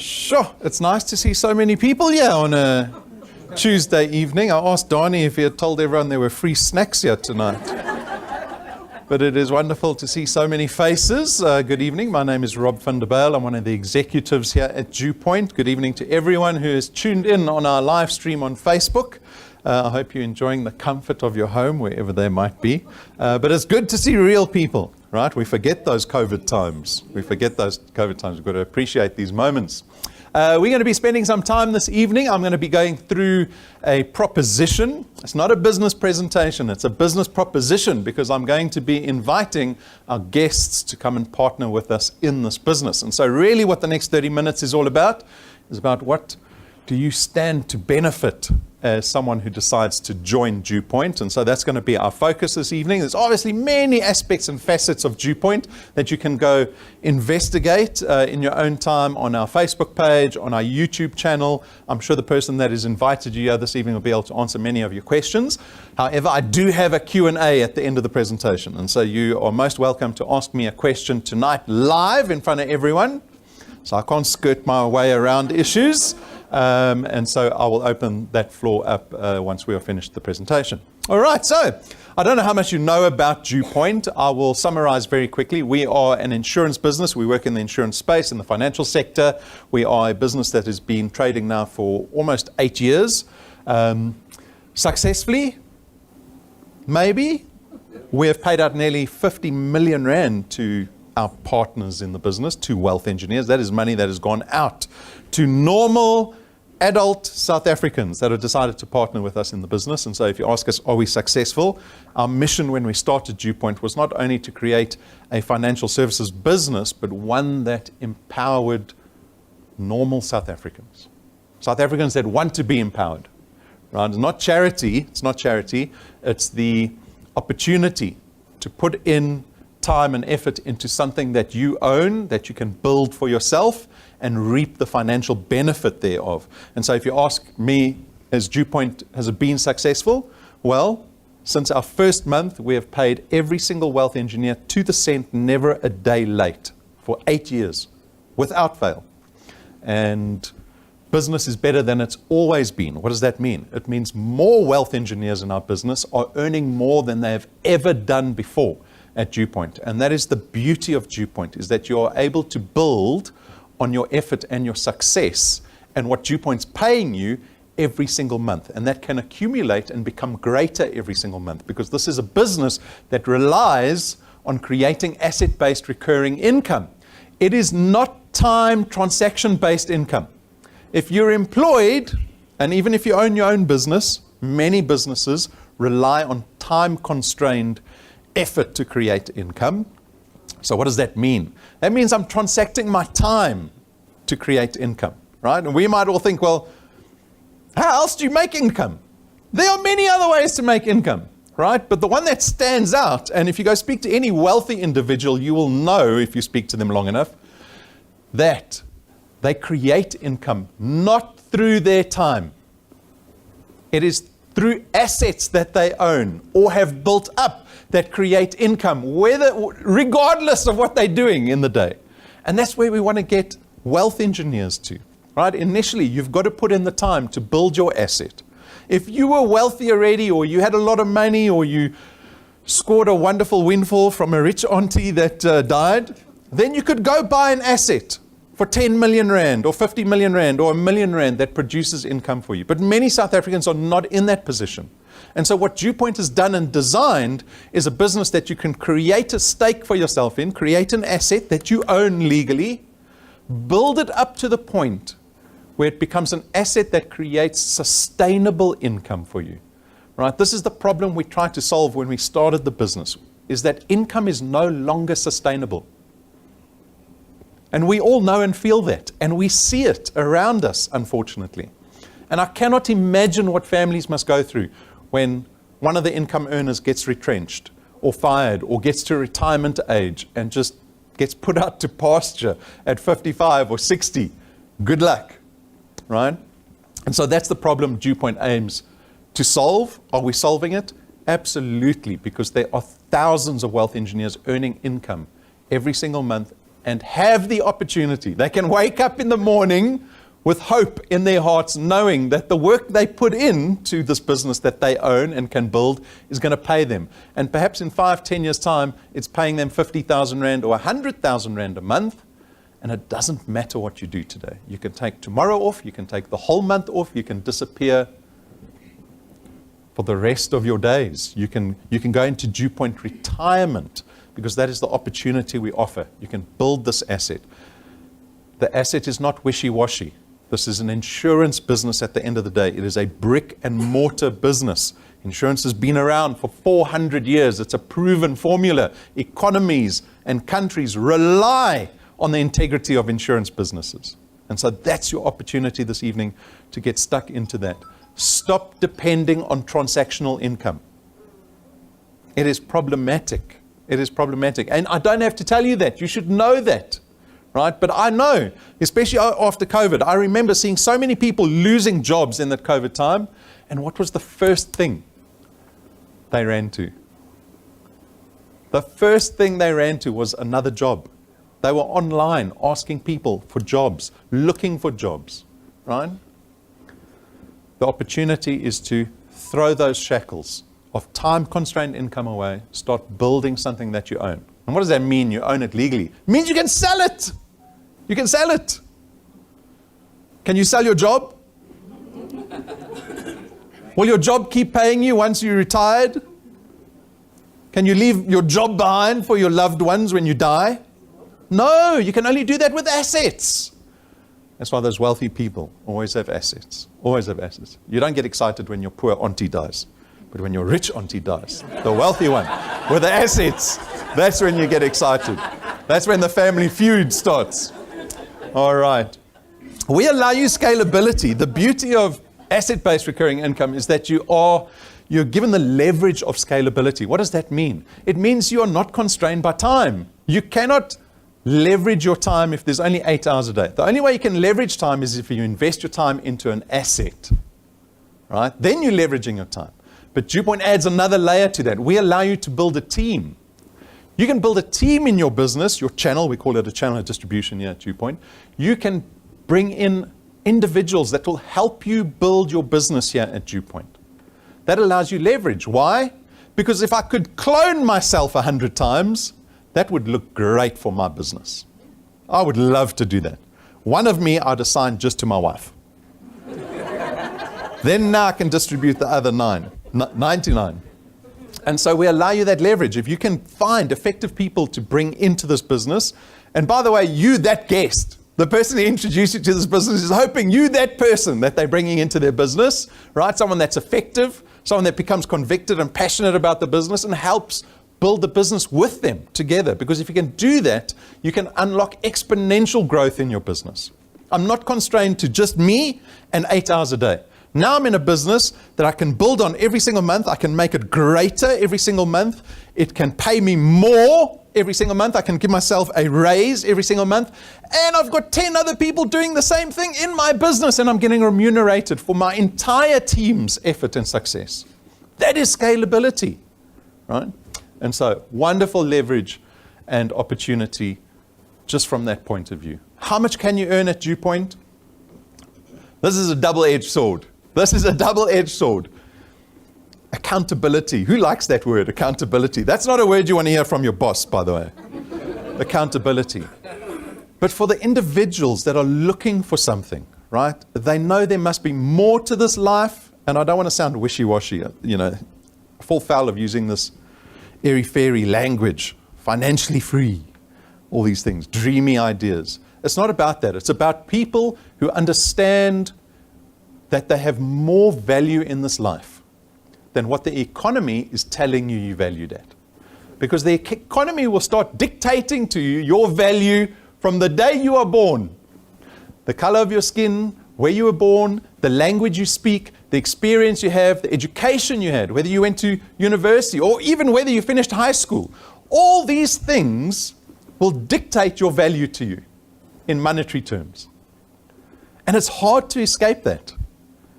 Sure, it's nice to see so many people here on a Tuesday evening. I asked Donnie if he had told everyone there were free snacks here tonight. But it is wonderful to see so many faces. Good evening. My name is Rob van der Bijl. I'm one of the executives here at Dewpoint. Good evening to everyone who is tuned in on our live stream on Facebook. I hope you're enjoying the comfort of your home, wherever they might be. But it's good to see real people, right? We forget those COVID times. We've got to appreciate these moments. We're going to be spending some time this evening. I'm going to be going through a proposition. It's not a business presentation. It's a business proposition, because I'm going to be inviting our guests to come and partner with us in this business. And so really what the next 30 minutes is all about is about what do you stand to benefit as someone who decides to join Dewpoint. And so that's going to be our focus this evening. There's obviously many aspects and facets of Dewpoint that you can go investigate in your own time on our Facebook page, on our YouTube channel. I'm sure the person that has invited you here this evening will be able to answer many of your questions. However, I do have a Q&A at the end of the presentation. And so you are most welcome to ask me a question tonight live in front of everyone. So I can't skirt my way around issues. And so I will open that floor up once we are finished the presentation. All right, so I don't know how much you know about Dewpoint. I will summarize very quickly. We are an insurance business. We work in the insurance space, in the financial sector. We are a business that has been trading now for almost 8 years. Successfully, maybe. We have paid out nearly 50 million rand to our partners in the business, to wealth engineers. That is money that has gone out to normal adult South Africans that have decided to partner with us in the business. And so if you ask us, are we successful? Our mission when we started Dewpoint was not only to create a financial services business, but one that empowered normal South Africans. South Africans that want to be empowered, right? It's not charity. It's the opportunity to put in time and effort into something that you own, that you can build for yourself and reap the financial benefit thereof. And so if you ask me, has Dewpoint, has it been successful? Well, since our first month, we have paid every single wealth engineer to the cent, never a day late, for 8 years, without fail. And business is better than it's always been. What does that mean? It means more wealth engineers in our business are earning more than they have ever done before at Dewpoint. And that is the beauty of Dewpoint, is that you are able to build on your effort and your success and what Dewpoint's paying you every single month. And that can accumulate and become greater every single month, because this is a business that relies on creating asset-based recurring income. It is not time transaction-based income. If you're employed, and even if you own your own business, many businesses rely on time-constrained effort to create income. So what does that mean? That means I'm transacting my time to create income, right? And we might all think, well, how else do you make income? There are many other ways to make income, right? But the one that stands out, and if you go speak to any wealthy individual, you will know, if you speak to them long enough, that they create income not through their time. It is through assets that they own or have built up that create income, regardless of what they're doing in the day. And that's where we want to get wealth engineers to, right? Initially, you've got to put in the time to build your asset. If you were wealthy already, or you had a lot of money, or you scored a wonderful windfall from a rich auntie that died, then you could go buy an asset for 10 million rand or 50 million rand or 1 million rand that produces income for you. But many South Africans are not in that position. And so what Dewpoint has done and designed is a business that you can create a stake for yourself in, create an asset that you own legally, build it up to the point where it becomes an asset that creates sustainable income for you, right? This is the problem we tried to solve when we started the business, is that income is no longer sustainable. And we all know and feel that, and we see it around us, unfortunately. And I cannot imagine what families must go through when one of the income earners gets retrenched or fired or gets to retirement age and just gets put out to pasture at 55 or 60. Good luck, right? And so that's the problem Dewpoint aims to solve. Are we solving it? Absolutely, because there are thousands of wealth engineers earning income every single month and have the opportunity. They can wake up in the morning with hope in their hearts, knowing that the work they put into this business that they own and can build is going to pay them. And perhaps in 5-10 years' time, it's paying them 50,000 Rand or 100,000 Rand a month. And it doesn't matter what you do today. You can take tomorrow off, you can take the whole month off, you can disappear for the rest of your days. You can go into Dew Point retirement, because that is the opportunity we offer. You can build this asset. The asset is not wishy-washy. This is an insurance business at the end of the day. It is a brick and mortar business. Insurance has been around for 400 years. It's a proven formula. Economies and countries rely on the integrity of insurance businesses. And so that's your opportunity this evening to get stuck into that. Stop depending on transactional income. It is problematic. It is problematic. And I don't have to tell you that. You should know that. Right? But I know, especially after COVID, I remember seeing so many people losing jobs in that COVID time. And what was the first thing they ran to? The first thing they ran to was another job. They were online asking people for jobs, looking for jobs, right? The opportunity is to throw those shackles of time-constrained income away, start building something that you own. And what does that mean, you own it legally? It means you can sell it. You can sell it. Can you sell your job? Will your job keep paying you once you're retired? Can you leave your job behind for your loved ones when you die? No, you can only do that with assets. That's why those wealthy people always have assets. Always have assets. You don't get excited when your poor auntie dies. But when your rich auntie dies, the wealthy one, with the assets, that's when you get excited. That's when the family feud starts. All right. We allow you scalability. The beauty of asset-based recurring income is that you're given the leverage of scalability. What does that mean? It means you are not constrained by time. You cannot leverage your time if there's only 8 hours a day. The only way you can leverage time is if you invest your time into an asset. Right? Then you're leveraging your time. But Dew Point adds another layer to that. We allow you to build a team. You can build a team in your business, your channel. We call it a channel of distribution here at Dew Point. You can bring in individuals that will help you build your business here at Dew Point. That allows you leverage. Why? Because if I could clone myself 100 times, that would look great for my business. I would love to do that. One of me I'd assign just to my wife. Then now I can distribute the other 99. And so we allow you that leverage. If you can find effective people to bring into this business, and by the way, you, that guest, the person who introduced you to this business is hoping you, that person that they're bringing into their business, right? Someone that's effective, someone that becomes convicted and passionate about the business and helps build the business with them together. Because if you can do that, you can unlock exponential growth in your business. I'm not constrained to just me and 8 hours a day. Now I'm in a business that I can build on every single month. I can make it greater every single month. It can pay me more every single month. I can give myself a raise every single month. And I've got 10 other people doing the same thing in my business, and I'm getting remunerated for my entire team's effort and success. That is scalability, right? And so wonderful leverage and opportunity just from that point of view. How much can you earn at Dew Point? This is a double-edged sword. This is a double-edged sword. Accountability. Who likes that word, accountability? That's not a word you want to hear from your boss, by the way. Accountability. But for the individuals that are looking for something, right? They know there must be more to this life. And I don't want to sound wishy-washy, I fall foul of using this airy-fairy language, financially free, all these things, dreamy ideas. It's not about that. It's about people who understand that they have more value in this life than what the economy is telling you you valued at. Because the economy will start dictating to you your value from the day you are born. The color of your skin, where you were born, the language you speak, the experience you have, the education you had, whether you went to university or even whether you finished high school. All these things will dictate your value to you in monetary terms. And it's hard to escape that.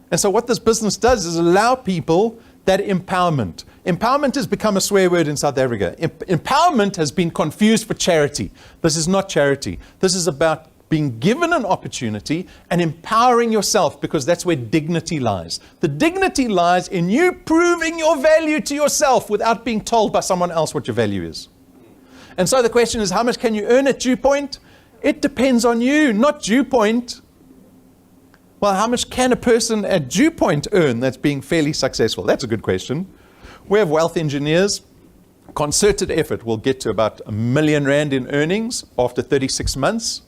And so what this business does is allow people that empowerment. Empowerment has become a swear word in South Africa. Empowerment has been confused for charity. This is not charity. This is about being given an opportunity and empowering yourself, because that's where dignity lies. The dignity lies in you proving your value to yourself without being told by someone else what your value is. And so the question is, how much can you earn at DewPoint? It depends on you, not DewPoint. Well, how much can a person at DewPoint earn that's being fairly successful? That's a good question. We have wealth engineers. Concerted effort will get to about R1 million in earnings after 36 months.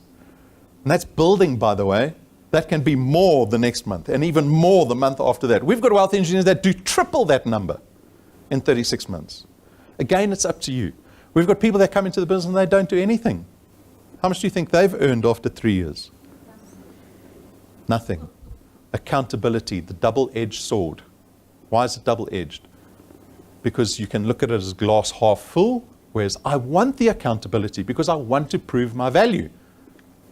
And that's building, by the way. That can be more the next month, and even more the month after that. We've got wealth engineers that do triple that number in 36 months. Again, it's up to you. We've got people that come into the business and they don't do anything. How much do you think they've earned after 3 years? Nothing. Accountability, the double-edged sword. Why is it double-edged? Because you can look at it as glass half full, whereas I want the accountability because I want to prove my value.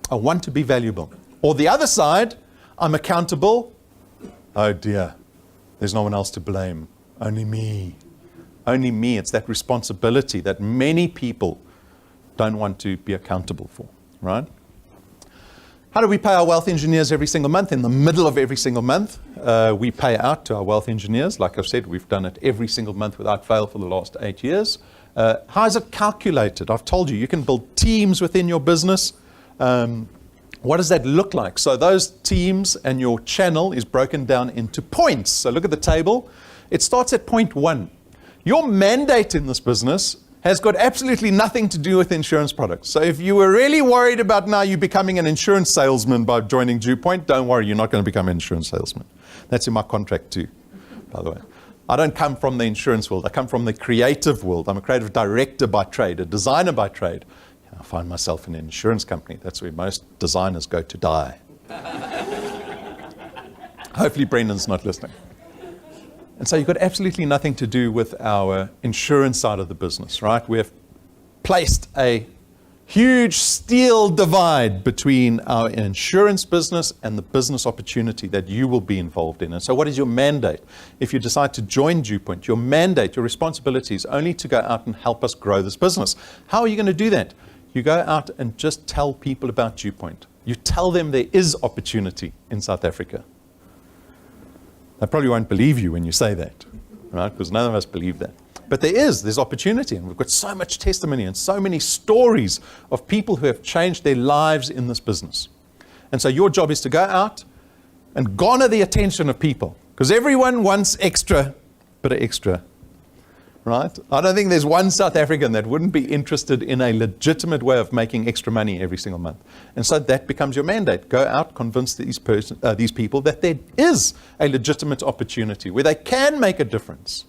I want to be valuable. Or the other side, I'm accountable. Oh dear, there's no one else to blame. Only me. Only me. It's that responsibility that many people don't want to be accountable for, right? How do we pay our wealth engineers every single month? In the middle of every single month, we pay out to our wealth engineers. Like I've said, we've done it every single month without fail for the last 8 years. How is it calculated? I've told you, you can build teams within your business. What does that look like? So those teams and your channel is broken down into points. So look at the table. It starts at point 1. Your mandate in this business has got absolutely nothing to do with insurance products. So if you were really worried about now you becoming an insurance salesman by joining DewPoint, don't worry, you're not going to become an insurance salesman. That's in my contract too, by the way. I don't come from the insurance world. I come from the creative world. I'm a creative director by trade, a designer by trade. I find myself in an insurance company. That's where most designers go to die. Hopefully Brendan's not listening. And so you've got absolutely nothing to do with our insurance side of the business, right? We have placed a huge steel divide between our insurance business and the business opportunity that you will be involved in. And so what is your mandate? If you decide to join DewPoint, your mandate, your responsibility is only to go out and help us grow this business. How are you going to do that? You go out and just tell people about DewPoint. You tell them there is opportunity in South Africa. They probably won't believe you when you say that, right? Because none of us believe that. But there's opportunity, and we've got so much testimony and so many stories of people who have changed their lives in this business. And so your job is to go out and garner the attention of people, because everyone wants extra, bit of extra, right? I don't think there's one South African that wouldn't be interested in a legitimate way of making extra money every single month. And so that becomes your mandate. Go out, convince these people that there is a legitimate opportunity where they can make a difference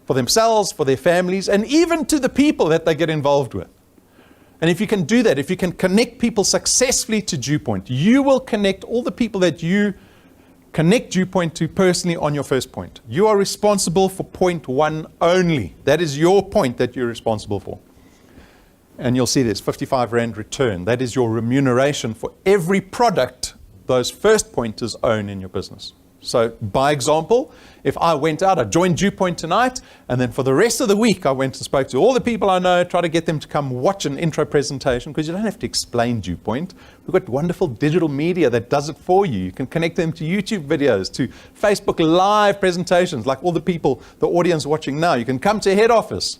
for themselves, for their families, and even to the people that they get involved with. And if you can do that, if you can connect people successfully to DewPoint, you will connect all the people that you connect DewPoint to personally on your first point. You are responsible for point 1 only. That is your point that you're responsible for. And you'll see there's 55 Rand return. That is your remuneration for every product those first pointers own in your business. So by example, if I went out, I joined DewPoint tonight, and then for the rest of the week I went and spoke to all the people I know, try to get them to come watch an intro presentation, because you don't have to explain DewPoint. We've got wonderful digital media that does it for you. You can connect them to YouTube videos, to Facebook Live presentations, like all the people, the audience watching now. You can come to head office.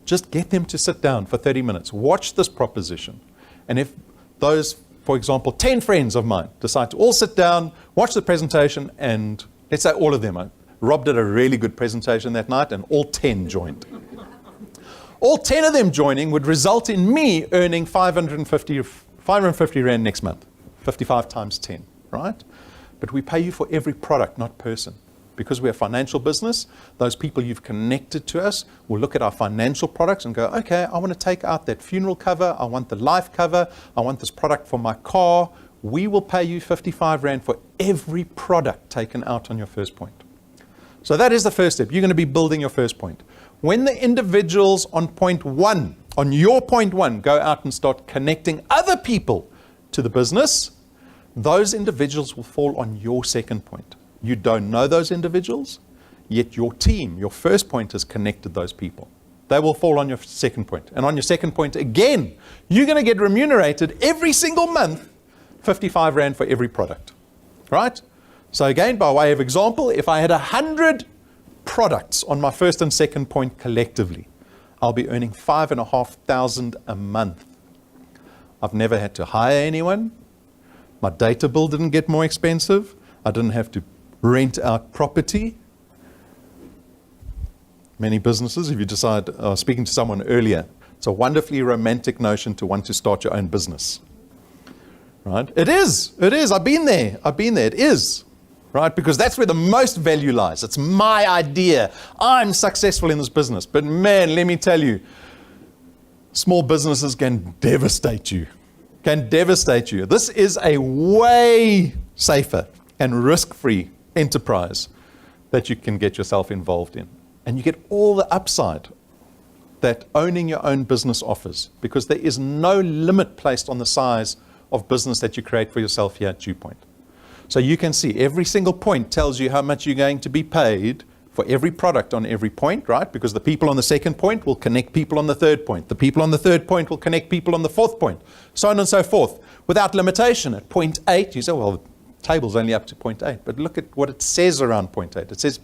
Just get them to sit down for 30 minutes, watch this proposition. And if those, for example, 10 friends of mine decide to all sit down, watch the presentation, and let's say all of them. Rob did a really good presentation that night, and all 10 joined. All 10 of them joining would result in me earning 550 Rand next month. 55 times 10, right? But we pay you for every product, not person. Because we're a financial business, those people you've connected to us will look at our financial products and go, okay, I want to take out that funeral cover, I want the life cover, I want this product for my car. We will pay you 55 Rand for every product taken out on your first point. So that is the first step. You're going to be building your first point. When the individuals on point 1, on your point 1, go out and start connecting other people to the business, those individuals will fall on your second point. You don't know those individuals. yet your team, your first point, has connected those people. They will fall on your second point. And on your second point again, you're going to get remunerated every single month, 55 Rand for every product, right? So again, by way of example, if I had 100 products on my first and second point collectively, I'll be earning 5,500 a month. I've never had to hire anyone. My data bill didn't get more expensive. I didn't have to rent out property. Many businesses, if you decide, speaking to someone earlier, it's a wonderfully romantic notion to want to start your own business. Right? It is. I've been there. It is. Right? Because that's where the most value lies. It's my idea. I'm successful in this business. But man, let me tell you, small businesses can devastate you. This is a way safer and risk-free enterprise that you can get yourself involved in. And you get all the upside that owning your own business offers, because there is no limit placed on the size of business that you create for yourself here at DewPoint. So you can see every single point tells you how much you're going to be paid for every product on every point, right? Because the people on the second point will connect people on the third point. The people on the third point will connect people on the fourth point, so on and so forth, without limitation. At point 8, you say, well, the table's only up to point 8. But look at what it says around point 8. It says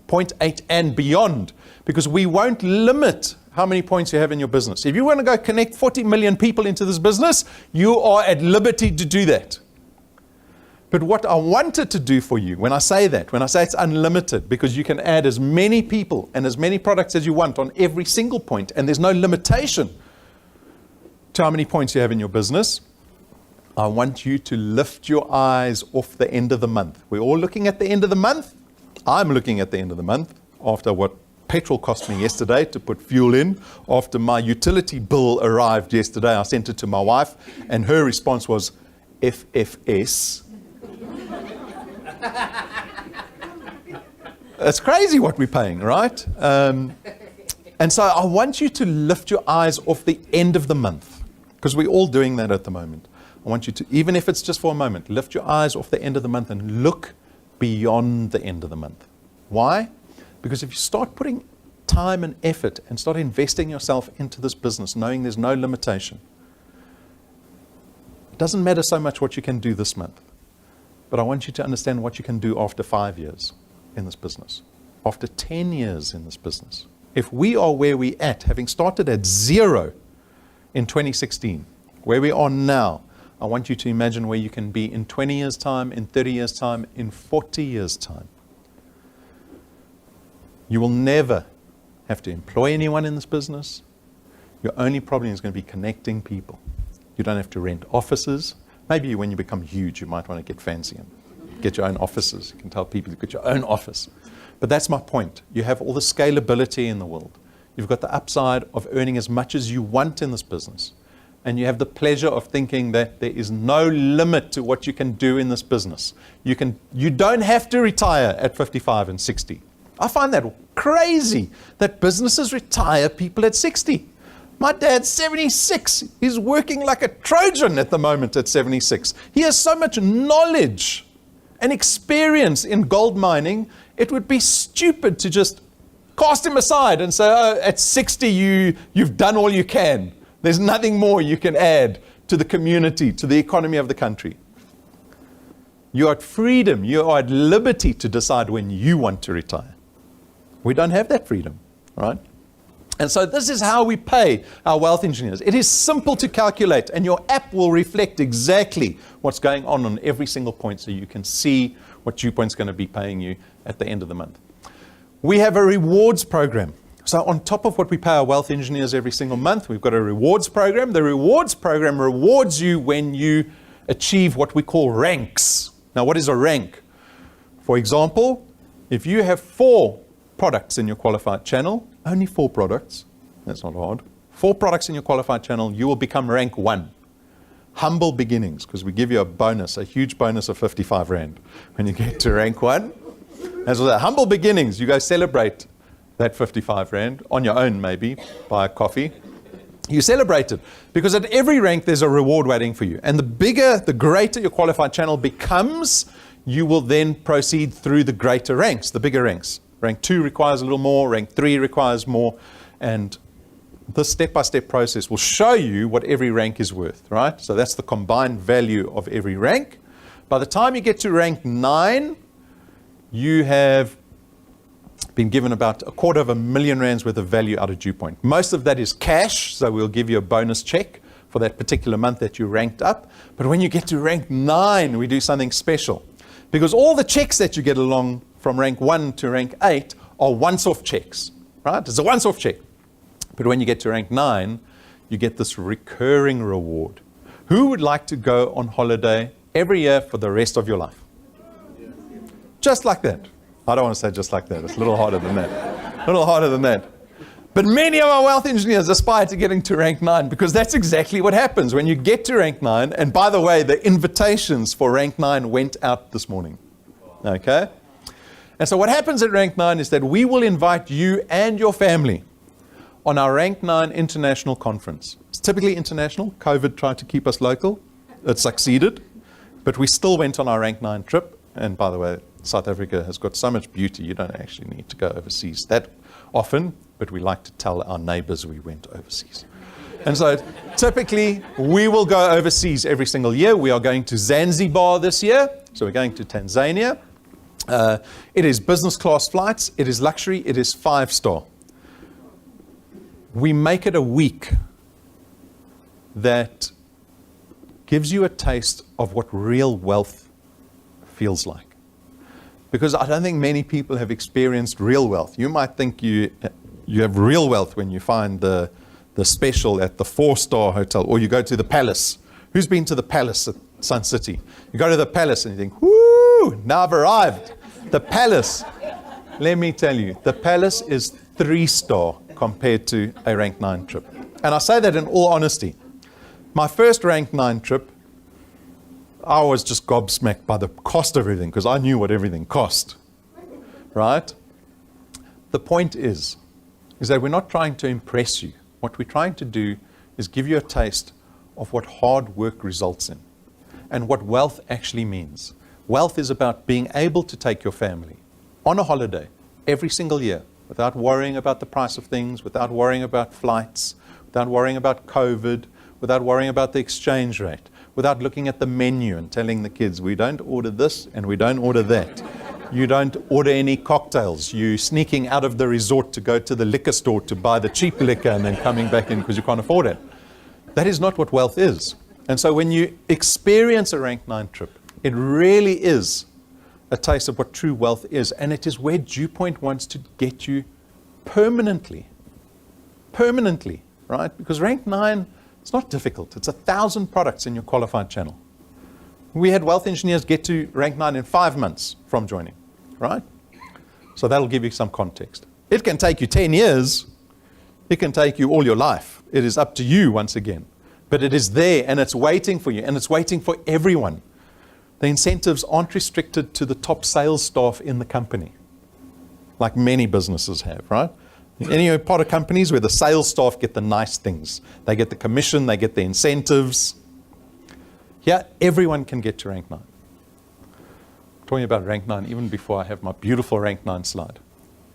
point 8 and beyond, because we won't limit how many points you have in your business. If you want to go connect 40 million people into this business, you are at liberty to do that. But what I wanted to do for you, when I say it's unlimited, because you can add as many people and as many products as you want on every single point, and there's no limitation to how many points you have in your business, I want you to lift your eyes off the end of the month. We're all looking at the end of the month. I'm looking at the end of the month after what petrol cost me yesterday to put fuel in. After my utility bill arrived yesterday, I sent it to my wife, and her response was, FFS. It's crazy what we're paying, right? And so I want you to lift your eyes off the end of the month, because we're all doing that at the moment. I want you to, even if it's just for a moment, lift your eyes off the end of the month and look beyond the end of the month. Why? Because if you start putting time and effort and start investing yourself into this business, knowing there's no limitation, it doesn't matter so much what you can do this month. But I want you to understand what you can do after 5 years in this business, after 10 years in this business. If we are where we're at, having started at 0 in 2016, where we are now, I want you to imagine where you can be in 20 years' time, in 30 years' time, in 40 years' time. You will never have to employ anyone in this business. Your only problem is going to be connecting people. You don't have to rent offices. Maybe when you become huge, you might want to get fancy and get your own offices. You can tell people you've got your own office. But that's my point. You have all the scalability in the world. You've got the upside of earning as much as you want in this business. And you have the pleasure of thinking that there is no limit to what you can do in this business. You don't have to retire at 55 and 60. I find that crazy that businesses retire people at 60. My dad's 76. He's working like a Trojan at the moment at 76. He has so much knowledge and experience in gold mining, it would be stupid to just cast him aside and say, oh, at 60 you've done all you can. There's nothing more you can add to the community, to the economy of the country. You are at freedom. You are at liberty to decide when you want to retire. We don't have that freedom, right? And so this is how we pay our wealth engineers. It is simple to calculate, and your app will reflect exactly what's going on every single point, so you can see what DewPoint's going to be paying you at the end of the month. We have a rewards program. So on top of what we pay our wealth engineers every single month, we've got a rewards program. The rewards program rewards you when you achieve what we call ranks. Now, what is a rank? For example, if you have 4 products in your qualified channel, only 4 products, that's not hard. 4 products in your qualified channel, you will become rank 1. Humble beginnings, because we give you a bonus, a huge bonus of 55 Rand when you get to rank 1. As well, humble beginnings, you go celebrate that 55 Rand on your own, maybe, buy a coffee. You celebrate it, because at every rank there's a reward waiting for you. And the bigger, the greater your qualified channel becomes, you will then proceed through the greater ranks, the bigger ranks. Rank 2 requires a little more, rank 3 requires more, and this step-by-step process will show you what every rank is worth, right? So that's the combined value of every rank. By the time you get to rank 9, you have been given about R250,000 worth of value out of DewPoint. Most of that is cash, so we'll give you a bonus check for that particular month that you ranked up. But when you get to rank 9, we do something special. Because all the checks that you get along from rank 1 to rank 8 are once-off checks, right? It's a once-off check. But when you get to rank 9, you get this recurring reward. Who would like to go on holiday every year for the rest of your life? Just like that. I don't want to say just like that. It's a little harder than that. A little harder than that. But many of our wealth engineers aspire to getting to rank 9 because that's exactly what happens when you get to rank 9. And by the way, the invitations for rank 9 went out this morning. Okay? And so what happens at rank 9 is that we will invite you and your family on our rank 9 international conference. It's typically international. COVID tried to keep us local. It succeeded. But we still went on our rank 9 trip. And by the way, South Africa has got so much beauty, you don't actually need to go overseas that often, but we like to tell our neighbors we went overseas. And so typically, we will go overseas every single year. We are going to Zanzibar this year, so we're going to Tanzania. It is business class flights, it is luxury, it is 5-star. We make it a week that gives you a taste of what real wealth feels like. Because I don't think many people have experienced real wealth. You might think you have real wealth when you find the special at the 4-star hotel, or you go to the Palace. Who's been to the Palace at Sun City? You go to the Palace and you think, whoo, now I've arrived. The Palace, let me tell you, the Palace is 3-star compared to a rank 9 trip. And I say that in all honesty. My first rank 9 trip, I was just gobsmacked by the cost of everything because I knew what everything cost, right? The point is that we're not trying to impress you. What we're trying to do is give you a taste of what hard work results in and what wealth actually means. Wealth is about being able to take your family on a holiday every single year without worrying about the price of things, without worrying about flights, without worrying about COVID, without worrying about the exchange rate, without looking at the menu and telling the kids, we don't order this and we don't order that. You don't order any cocktails. You're sneaking out of the resort to go to the liquor store to buy the cheap liquor and then coming back in because you can't afford it. That is not what wealth is. And so when you experience a rank 9 trip, it really is a taste of what true wealth is. And it is where DewPoint wants to get you permanently. Permanently, right? Because rank 9, it's not difficult. It's 1,000 products in your qualified channel. We had wealth engineers get to rank 9 in 5 months from joining, right? So that'll give you some context. It can take you 10 years. It can take you all your life. It is up to you once again. But it is there and it's waiting for you and it's waiting for everyone. The incentives aren't restricted to the top sales staff in the company, like many businesses have, right? Any part of companies where the sales staff get the nice things. They get the commission, they get the incentives. Here, everyone can get to rank 9. I'm talking about rank 9 even before I have my beautiful rank 9 slide.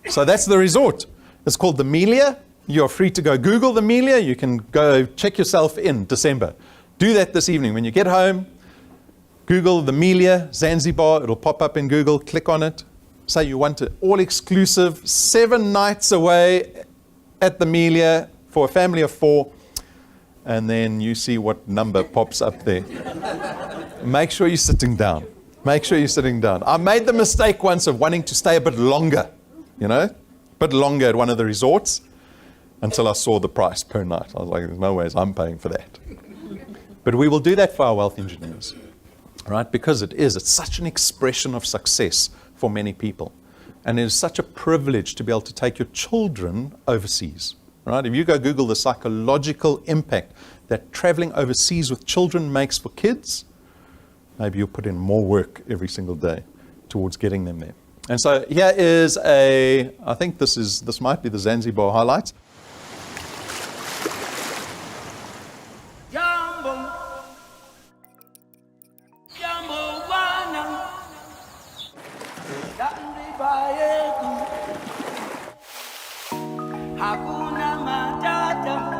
So that's the resort. It's called the Melia. You're free to go Google the Melia. You can go check yourself in December. Do that this evening. When you get home, Google the Melia, Zanzibar. It'll pop up in Google. Click on it. Say you want it all-exclusive, 7 nights away at the Melia for a family of 4. And then you see what number pops up there. Make sure you're sitting down. Make sure you're sitting down. I made the mistake once of wanting to stay a bit longer, a bit longer at one of the resorts until I saw the price per night. I was like, there's no ways I'm paying for that. But we will do that for our wealth engineers, right? Because it's such an expression of success for many people. And it is such a privilege to be able to take your children overseas. Right? If you go Google the psychological impact that traveling overseas with children makes for kids, maybe you'll put in more work every single day towards getting them there. And so here is I think this might be the Zanzibar highlights. Hakuna Matata.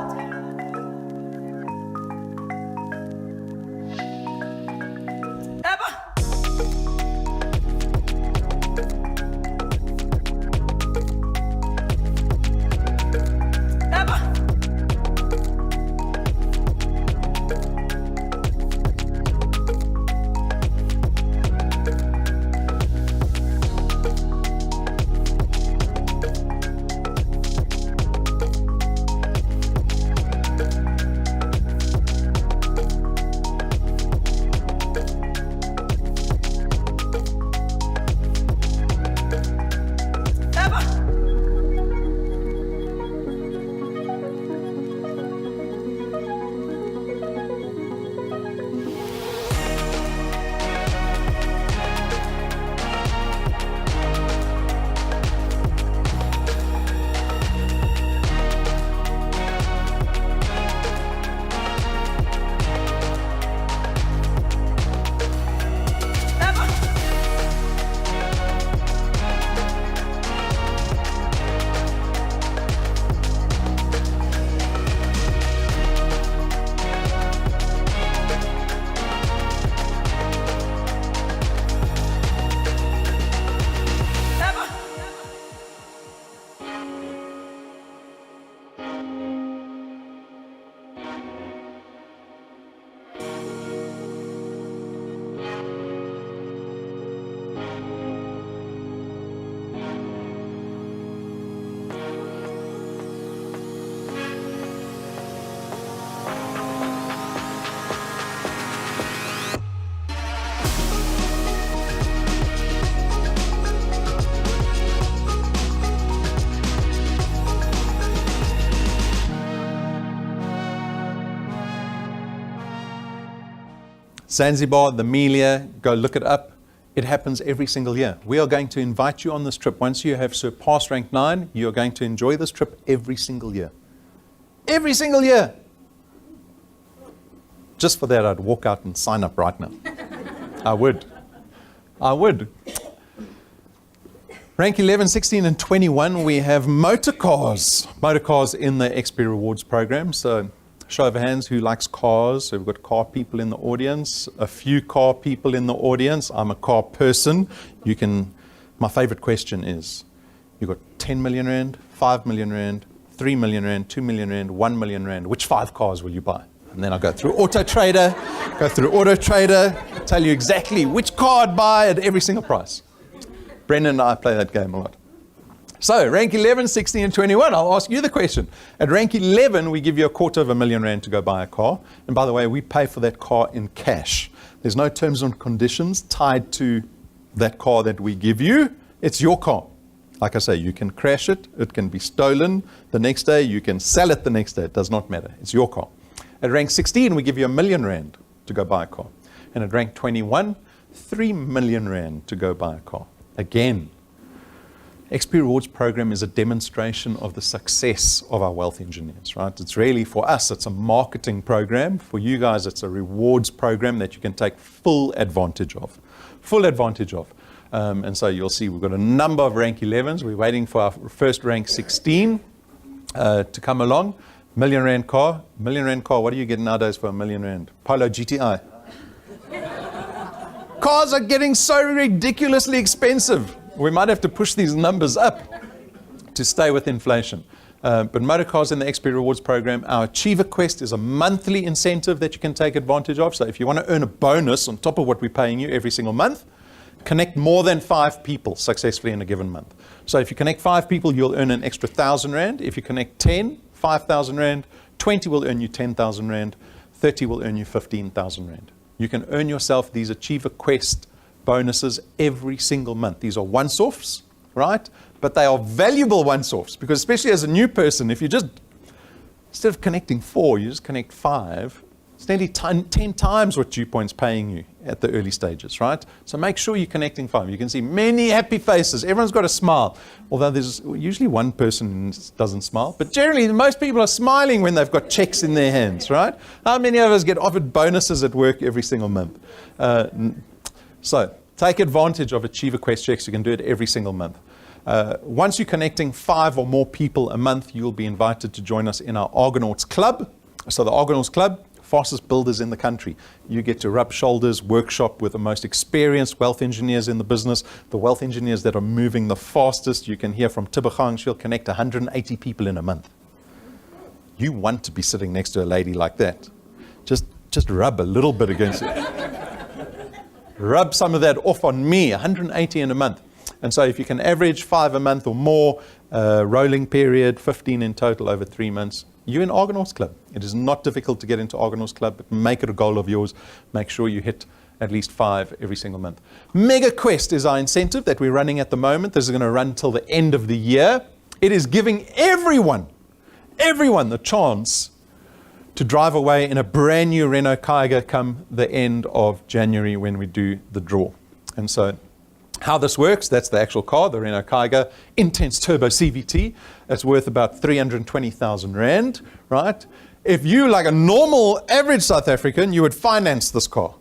Zanzibar, the Melia, go look it up. It happens every single year. We are going to invite you on this trip. Once you have surpassed rank 9, you are going to enjoy this trip every single year. Every single year. Just for that, I'd walk out and sign up right now. I would. Rank 11, 16, and 21, we have motor cars. Motor cars in the XP Rewards program. So show of hands, who likes cars? So we've got car people in the audience, a few car people in the audience. I'm a car person. My favorite question is, you've got 10 million rand, 5 million rand, 3 million rand, 2 million rand, 1 million rand. Which 5 cars will you buy? And then I go through Auto Trader, tell you exactly which car I'd buy at every single price. Brendan and I play that game a lot. So, rank 11, 16, and 21, I'll ask you the question. At rank 11, we give you 250,000 rand to go buy a car. And by the way, we pay for that car in cash. There's no terms and conditions tied to that car that we give you. It's your car. Like I say, you can crash it. It can be stolen the next day. You can sell it the next day. It does not matter. It's your car. At rank 16, we give you 1 million rand to go buy a car. And at rank 21, 3 million rand to go buy a car. Again, XP Rewards program is a demonstration of the success of our wealth engineers, right? It's really, for us, it's a marketing program. For you guys, it's a rewards program that you can take full advantage of. And so you'll see we've got a number of rank 11s. We're waiting for our first rank 16 to come along. $1 million rand car. $1 million rand car, what do you get nowadays for $1 million rand? Polo GTI. Cars are getting so ridiculously expensive. We might have to push these numbers up to stay with inflation. But motor cars in the XP Rewards program, our Achiever Quest is a monthly incentive that you can take advantage of. So if you want to earn a bonus on top of what we're paying you every single month, connect more than 5 people successfully in a given month. So if you connect 5 people, you'll earn an extra 1,000 rand. If you connect 10, 5,000 rand. 20 will earn you 10,000 rand. 30 will earn you 15,000 rand. You can earn yourself these Achiever Quest bonuses every single month. These are once-offs, right? But they are valuable once-offs, because especially as a new person, if you just, instead of connecting 4, you just connect 5, it's nearly 10 times what DuPoint's paying you at the early stages, right? So make sure you're connecting 5. You can see many happy faces. Everyone's got a smile, although there's usually one person who doesn't smile. But generally, most people are smiling when they've got checks in their hands, right? How many of us get offered bonuses at work every single month? So take advantage of Achiever Quest checks. You can do it every single month. Once you're connecting 5 or more people a month, you'll be invited to join us in our Argonauts Club. So the Argonauts Club, fastest builders in the country. You get to rub shoulders, workshop with the most experienced wealth engineers in the business, the wealth engineers that are moving the fastest. You can hear from Tibuchang, she'll connect 180 people in a month. You want to be sitting next to a lady like that. Just rub a little bit against it. Rub some of that off on me, 180 in a month. And so if you can average 5 a month or more, rolling period, 15 in total over 3 months, you're in Argonauts Club. It is not difficult to get into Argonauts Club, but make it a goal of yours. Make sure you hit at least 5 every single month. Mega Quest is our incentive that we're running at the moment. This is going to run till the end of the year. It is giving everyone the chance to drive away in a brand new Renault Kiger come the end of January when we do the draw. And so how this works, that's the actual car, the Renault Kiger Intense Turbo CVT. It's worth about 320,000 Rand, right? If you, like a normal average South African, you would finance this car.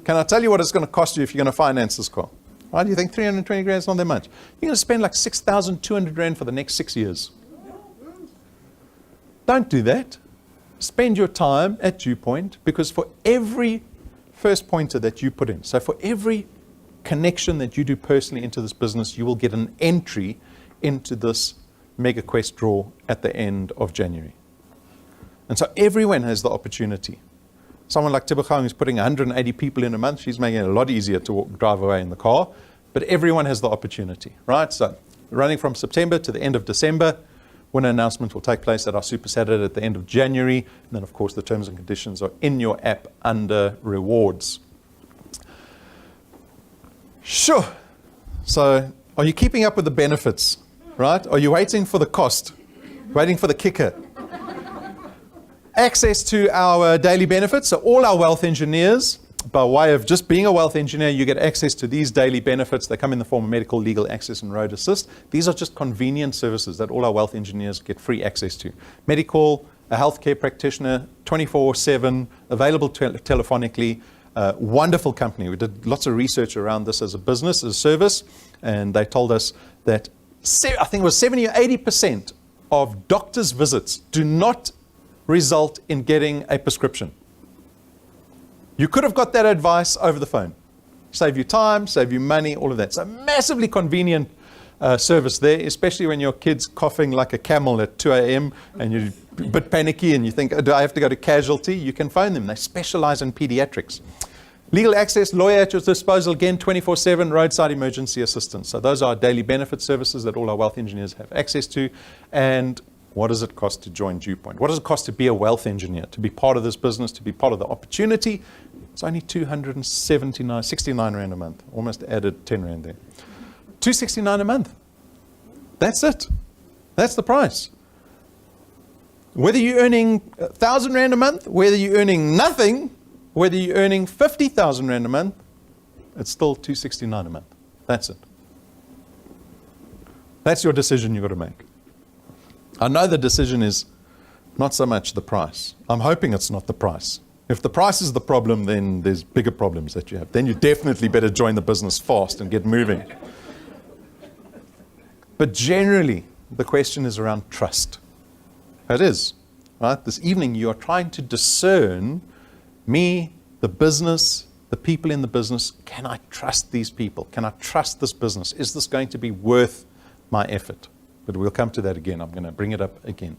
Can I tell you what it's going to cost you if you're going to finance this car? Right? You think 320 grand is not that much? You're going to spend like 6,200 Rand for the next 6 years. Don't do that. Spend your time at DewPoint, because for every first pointer that you put in, so for every connection that you do personally into this business, you will get an entry into this Mega Quest draw at the end of January. And so everyone has the opportunity. Someone like Tibuchang who's putting 180 people in a month, she's making it a lot easier to drive away in the car, but everyone has the opportunity, right? So running from September to the end of December, winner announcement will take place at our Super Saturday at the end of January. And then, of course, the terms and conditions are in your app under rewards. Sure. So are you keeping up with the benefits, right? Are you waiting for the cost, waiting for the kicker? Access to our daily benefits. So all our wealth engineers, by way of just being a wealth engineer, you get access to these daily benefits. They come in the form of medical, legal access, and road assist. These are just convenient services that all our wealth engineers get free access to. Medical, a healthcare practitioner, 24/7, available telephonically. Wonderful company. We did lots of research around this as a business, as a service, and they told us that I think it was 70 or 80% of doctors' visits do not result in getting a prescription. You could have got that advice over the phone. Save you time, save you money, all of that. So massively convenient service there, especially when your kid's coughing like a camel at 2 a.m. and you're a bit panicky and you think, do I have to go to casualty? You can phone them. They specialize in pediatrics. Legal access, lawyer at your disposal, again, 24/7, roadside emergency assistance. So those are daily benefit services that all our wealth engineers have access to. And what does it cost to join DewPoint? What does it cost to be a wealth engineer, to be part of this business, to be part of the opportunity? It's only 69 Rand a month. Almost added 10 Rand there. 269 a month. That's it. That's the price. Whether you're earning 1,000 Rand a month, whether you're earning nothing, whether you're earning 50,000 Rand a month, it's still 269 a month. That's it. That's your decision you've got to make. I know the decision is not so much the price. I'm hoping it's not the price. If the price is the problem, then there's bigger problems that you have. Then you definitely better join the business fast and get moving. But generally, the question is around trust. It is, right? This evening, you are trying to discern me, the business, the people in the business. Can I trust these people? Can I trust this business? Is this going to be worth my effort? But we'll come to that again. I'm going to bring it up again.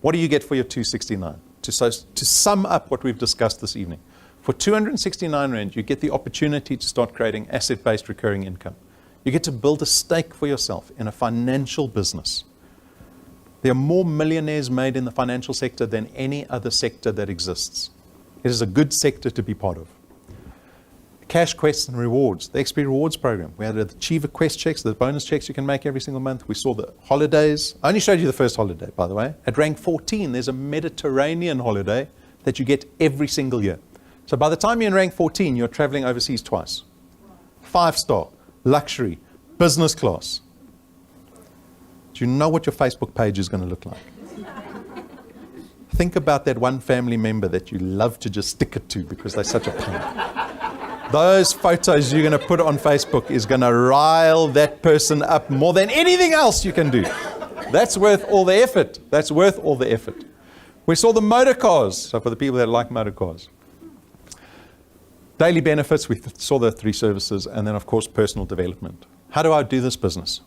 What do you get for your 269? To sum up what we've discussed this evening, for 269 Rand, you get the opportunity to start creating asset-based recurring income. You get to build a stake for yourself in a financial business. There are more millionaires made in the financial sector than any other sector that exists. It is a good sector to be part of. Cash quests and rewards, the XP Rewards program. We had the Achiever Quest checks, the bonus checks you can make every single month. We saw the holidays. I only showed you the first holiday, by the way. At rank 14, there's a Mediterranean holiday that you get every single year. So by the time you're in rank 14, you're traveling overseas twice. 5-star, luxury, business class. Do you know what your Facebook page is going to look like? Think about that one family member that you love to just stick it to because they're such a pain. Those photos you're going to put on Facebook is going to rile that person up more than anything else you can do. That's worth all the effort. That's worth all the effort. We saw the motor cars. So for the people that like motor cars. Daily benefits, we saw the 3 services. And then, of course, personal development. How do I do this business?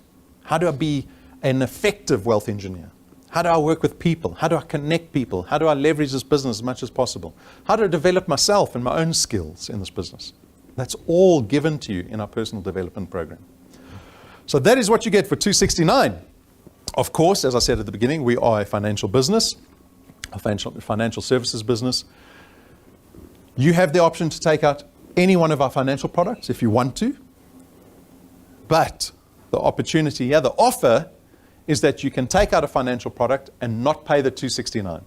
How do I be an effective wealth engineer? How do I work with people? How do I connect people? How do I leverage this business as much as possible? How do I develop myself and my own skills in this business? That's all given to you in our personal development program. So that is what you get for $269. Of course, as I said at the beginning, we are a financial business, a financial services business. You have the option to take out any one of our financial products if you want to. But the opportunity here, the offer, is that you can take out a financial product and not pay the $269.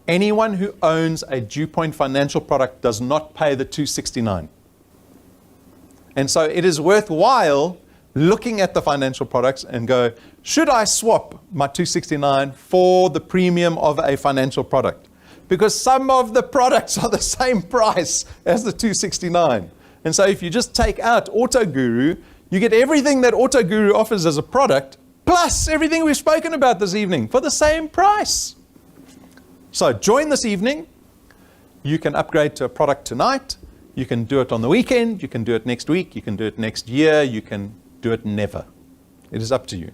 Anyone who owns a DewPoint financial product does not pay the $269. And so it is worthwhile looking at the financial products and go, should I swap my $269 for the premium of a financial product? Because some of the products are the same price as the $269. And so if you just take out AutoGuru, you get everything that AutoGuru offers as a product, plus everything we've spoken about this evening for the same price. So join this evening. You can upgrade to a product tonight. You can do it on the weekend. You can do it next week. You can do it next year. You can do it never. It is up to you.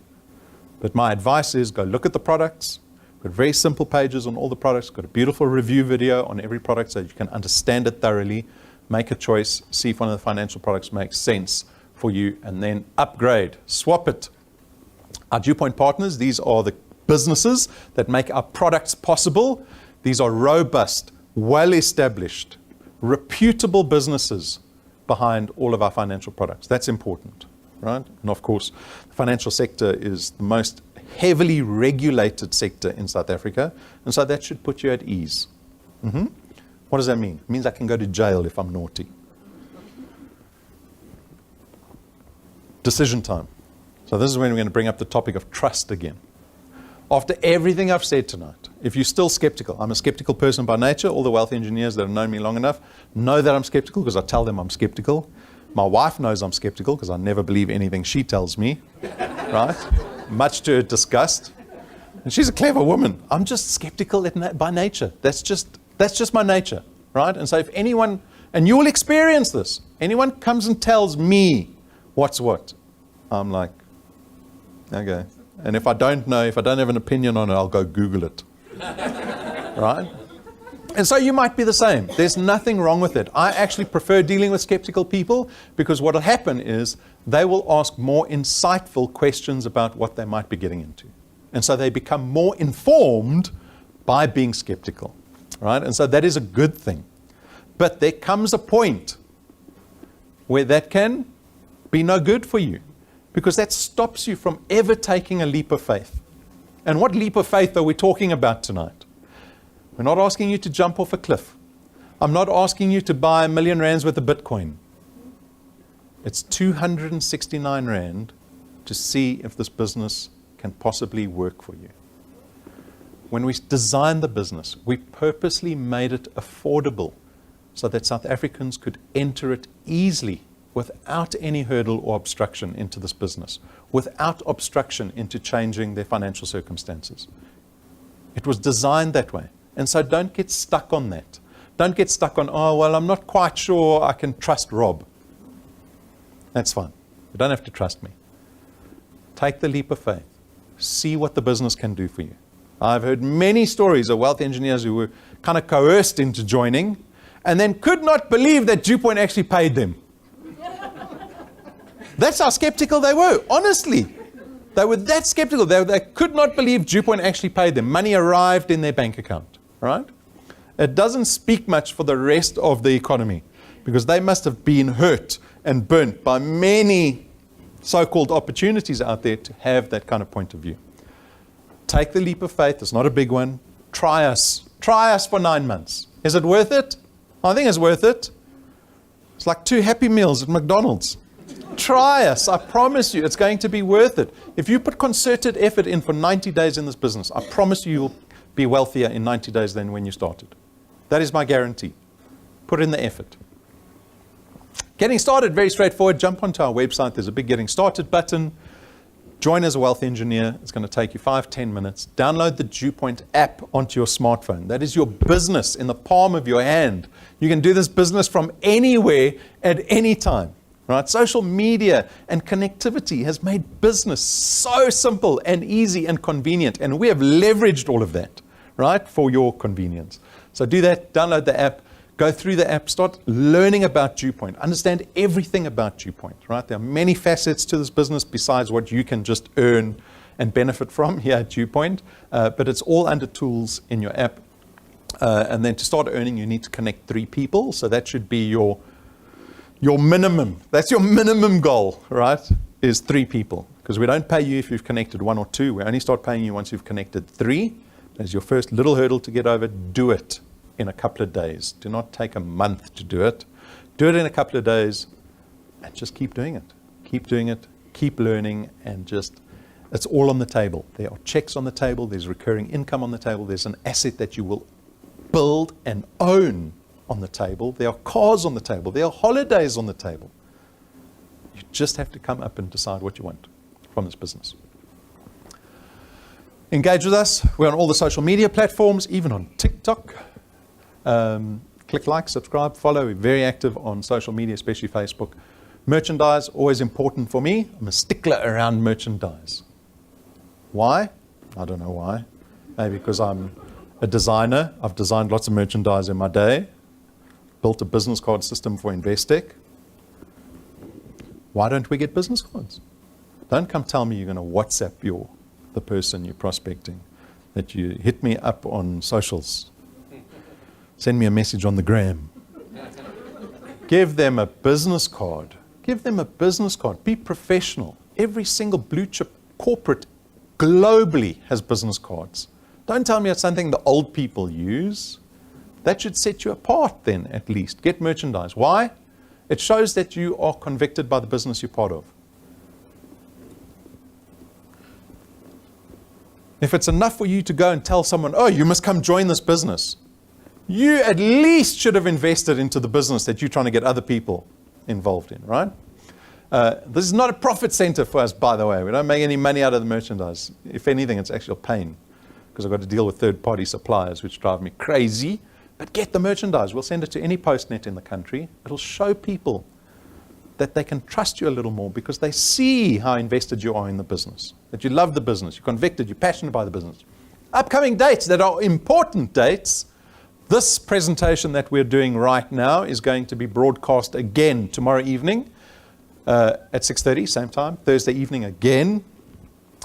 But my advice is go look at the products. Got very simple pages on all the products. Got a beautiful review video on every product so you can understand it thoroughly. Make a choice. See if one of the financial products makes sense for you. And then upgrade. Swap it. Our DewPoint partners, these are the businesses that make our products possible. These are robust, well-established, reputable businesses behind all of our financial products. That's important, right? And of course, the financial sector is the most heavily regulated sector in South Africa, and so that should put you at ease. What does that mean? It means I can go to jail if I'm naughty. Decision time. So this is when we're going to bring up the topic of trust again. After everything I've said tonight, if you're still skeptical, I'm a skeptical person by nature. All the wealth engineers that have known me long enough know that I'm skeptical because I tell them I'm skeptical. My wife knows I'm skeptical because I never believe anything she tells me, right? Much to her disgust. And she's a clever woman. I'm just skeptical by nature. That's just my nature, right? And so if anyone, and you will experience this, anyone comes and tells me what's what, I'm like, okay. And if I don't know, if I don't have an opinion on it, I'll go Google it. Right? And so you might be the same. There's nothing wrong with it. I actually prefer dealing with skeptical people because what will happen is they will ask more insightful questions about what they might be getting into. And so they become more informed by being skeptical. Right? And so that is a good thing. But there comes a point where that can be no good for you, because that stops you from ever taking a leap of faith. And what leap of faith are we talking about tonight? We're not asking you to jump off a cliff. I'm not asking you to buy R1 million worth of Bitcoin. It's 269 Rand to see if this business can possibly work for you. When we designed the business, we purposely made it affordable so that South Africans could enter it easily without any hurdle or obstruction into this business, without obstruction into changing their financial circumstances. It was designed that way. And so don't get stuck on that. Don't get stuck on, oh, well, I'm not quite sure I can trust Rob. That's fine. You don't have to trust me. Take the leap of faith. See what the business can do for you. I've heard many stories of wealth engineers who were kind of coerced into joining and then could not believe that DewPoint actually paid them. That's how skeptical they were, honestly. They were that skeptical. They could not believe DewPoint actually paid them. Money arrived in their bank account, right? It doesn't speak much for the rest of the economy because they must have been hurt and burnt by many so-called opportunities out there to have that kind of point of view. Take the leap of faith. It's not a big one. Try us. Try us for 9 months. Is it worth it? I think it's worth it. It's like 2 Happy Meals at McDonald's. Try us. I promise you, it's going to be worth it. If you put concerted effort in for 90 days in this business, I promise you you'll be wealthier in 90 days than when you started. That is my guarantee. Put in the effort. Getting started, very straightforward. Jump onto our website. There's a big Getting Started button. Join as a wealth engineer. It's going to take you 5-10 minutes. Download the DewPoint app onto your smartphone. That is your business in the palm of your hand. You can do this business from anywhere at any time. Right? Social media and connectivity has made business so simple and easy and convenient. And we have leveraged all of that, right, for your convenience. So do that. Download the app. Go through the app, start learning about DewPoint. Understand everything about DewPoint, right? There are many facets to this business besides what you can just earn and benefit from here at DewPoint. But it's all under tools in your app. And then to start earning, you need to connect 3 people. So that should be your minimum. That's your minimum goal, right? Is 3 people. Because we don't pay you if you've connected 1 or 2. We only start paying you once you've connected 3. As your first little hurdle to get over, do it in a couple of days. Do not take a month to do it. Do it in a couple of days and just keep doing it. Keep doing it, keep learning, and just, it's all on the table. There are checks on the table, there's recurring income on the table, there's an asset that you will build and own on the table. There are cars on the table, there are holidays on the table. You just have to come up and decide what you want from this business. Engage with us. We're on all the social media platforms, even on TikTok. Click like, subscribe, follow. We're very active on social media, especially Facebook. Merchandise, always important for me. I'm a stickler around merchandise. Why? I don't know why. Maybe because I'm a designer. I've designed lots of merchandise in my day. Built a business card system for Investec. Why don't we get business cards? Don't come tell me you're going to WhatsApp the person you're prospecting, that you hit me up on socials. Send me a message on the gram. Give them a business card. Give them a business card. Be professional. Every single blue chip corporate globally has business cards. Don't tell me it's something the old people use. That should set you apart then, at least. Get merchandise. Why? It shows that you are convicted by the business you're part of. If it's enough for you to go and tell someone, oh, you must come join this business, you at least should have invested into the business that you're trying to get other people involved in, right? This is not a profit center for us, by the way. We don't make any money out of the merchandise. If anything, it's actually a pain because I've got to deal with third-party suppliers, which drive me crazy. But get the merchandise. We'll send it to any postnet in the country. It'll show people that they can trust you a little more because they see how invested you are in the business, that you love the business, you're convicted, you're passionate by the business. Upcoming dates that are important dates. This presentation that we're doing right now is going to be broadcast again tomorrow evening at 6:30, same time. Thursday evening again.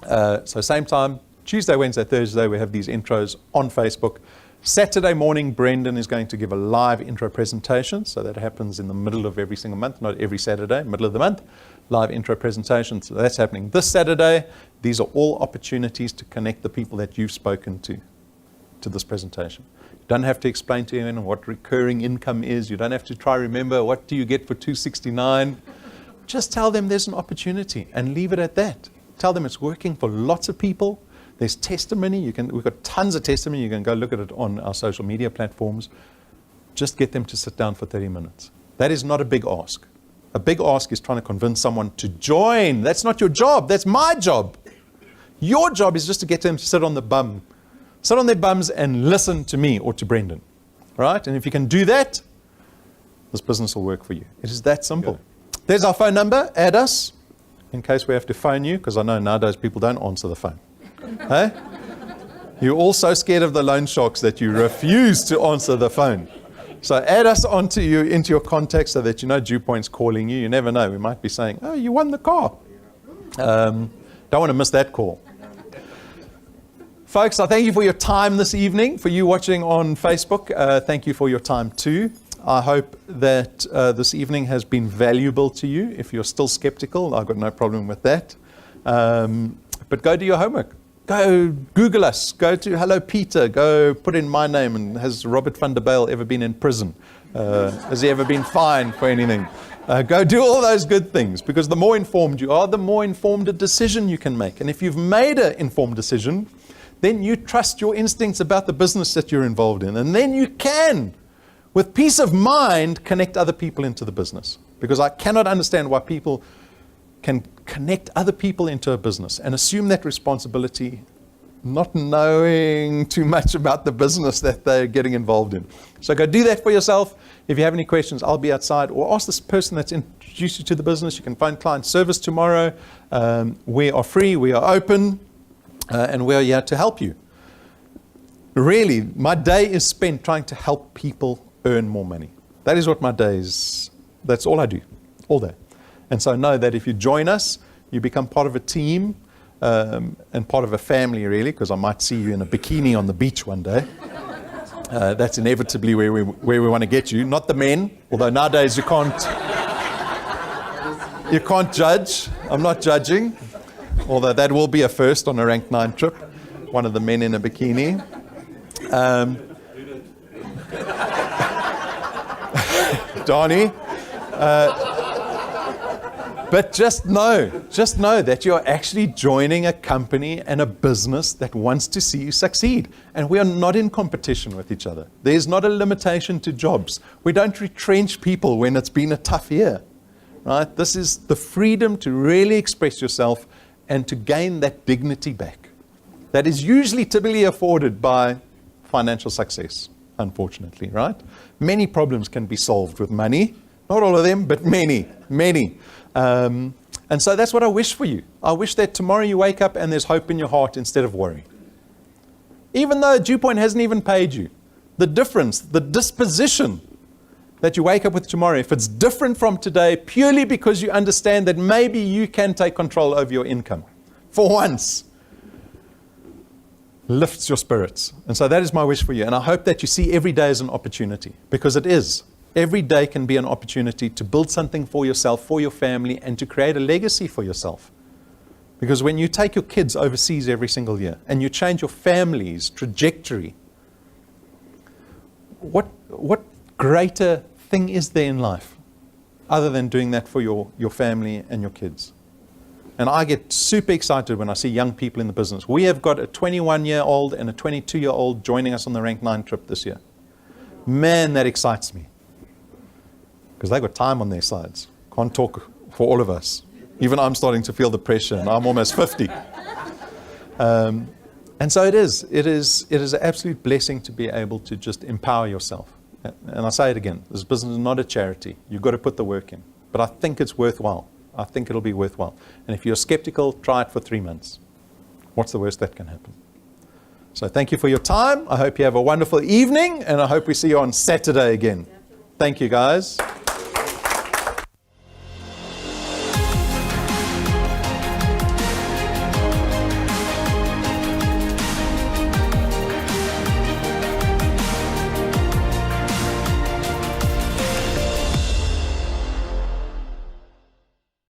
So same time, Tuesday, Wednesday, Thursday, we have these intros on Facebook. Saturday morning, Brendan is going to give a live intro presentation. So that happens in the middle of every single month, not every Saturday, middle of the month. Live intro presentation. So that's happening this Saturday. These are all opportunities to connect the people that you've spoken to this presentation. You don't have to explain to anyone what recurring income is. You don't have to try remember what do you get for $269. Just tell them there's an opportunity and leave it at that. Tell them it's working for lots of people. There's testimony. We've got tons of testimony. You can go look at it on our social media platforms. Just get them to sit down for 30 minutes. That is not a big ask. A big ask is trying to convince someone to join. That's not your job. That's my job. Your job is just to get them to sit on their bums and listen to me or to Brendan. Right? And if you can do that, this business will work for you. It is that simple. Good. There's our phone number. Add us in case we have to phone you, because I know nowadays people don't answer the phone. Hey? You're all so scared of the loan sharks that you refuse to answer the phone. So add us into your contacts so that you know DewPoint's calling you. You never know. We might be saying, oh, you won the car. Don't want to miss that call. Folks, I thank you for your time this evening. For you watching on Facebook, thank you for your time too. I hope that this evening has been valuable to you. If you're still skeptical, I've got no problem with that. But go do your homework. Go Google us. Go to Hello Peter. Go put in my name. And has Robert van der Bijl ever been in prison? Has he ever been fined for anything? Go do all those good things, because the more informed you are, the more informed a decision you can make. And if you've made an informed decision, then you trust your instincts about the business that you're involved in. And then you can, with peace of mind, connect other people into the business. because I cannot understand why people can connect other people into a business and assume that responsibility, not knowing too much about the business that they're getting involved in. So go do that for yourself. If you have any questions, I'll be outside, or ask this person that's introduced you to the business. You can find client service tomorrow. We are free, we are open, and we are here to help you. Really, my day is spent trying to help people earn more money. That is what my day is. That's all I do, all day. And so know that if you join us, you become part of a team, and part of a family, really, because I might see you in a bikini on the beach one day. That's inevitably where we want to get you. Not the men, although nowadays you can't judge. I'm not judging, although that will be a first on a Rank 9 trip. One of the men in a bikini. Donnie. But just know that you're actually joining a company and a business that wants to see you succeed. And we are not in competition with each other. There's not a limitation to jobs. We don't retrench people when it's been a tough year. Right? This is the freedom to really express yourself and to gain that dignity back. That is usually typically afforded by financial success, unfortunately, right? Many problems can be solved with money. Not all of them, but many. And so that's what I wish for you. I wish that tomorrow you wake up and there's hope in your heart instead of worry. Even though DewPoint hasn't even paid you, the difference, the disposition that you wake up with tomorrow, if it's different from today, purely because you understand that maybe you can take control over your income, for once, lifts your spirits. And so that is my wish for you. And I hope that you see every day as an opportunity, because it is. Every day can be an opportunity to build something for yourself, for your family, and to create a legacy for yourself. Because when you take your kids overseas every single year and you change your family's trajectory, what greater thing is there in life other than doing that for your family and your kids? And I get super excited when I see young people in the business. We have got a 21-year-old and a 22-year-old joining us on the Rank 9 trip this year. Man, that excites me. Because they've got time on their sides. Can't talk for all of us. Even I'm starting to feel the pressure, and I'm almost 50. And so it is an absolute blessing to be able to just empower yourself. And I say it again, this business is not a charity. You've got to put the work in. But I think it's worthwhile. I think it'll be worthwhile. And if you're skeptical, try it for 3 months. What's the worst that can happen? So thank you for your time. I hope you have a wonderful evening, and I hope we see you on Saturday again. Thank you, guys.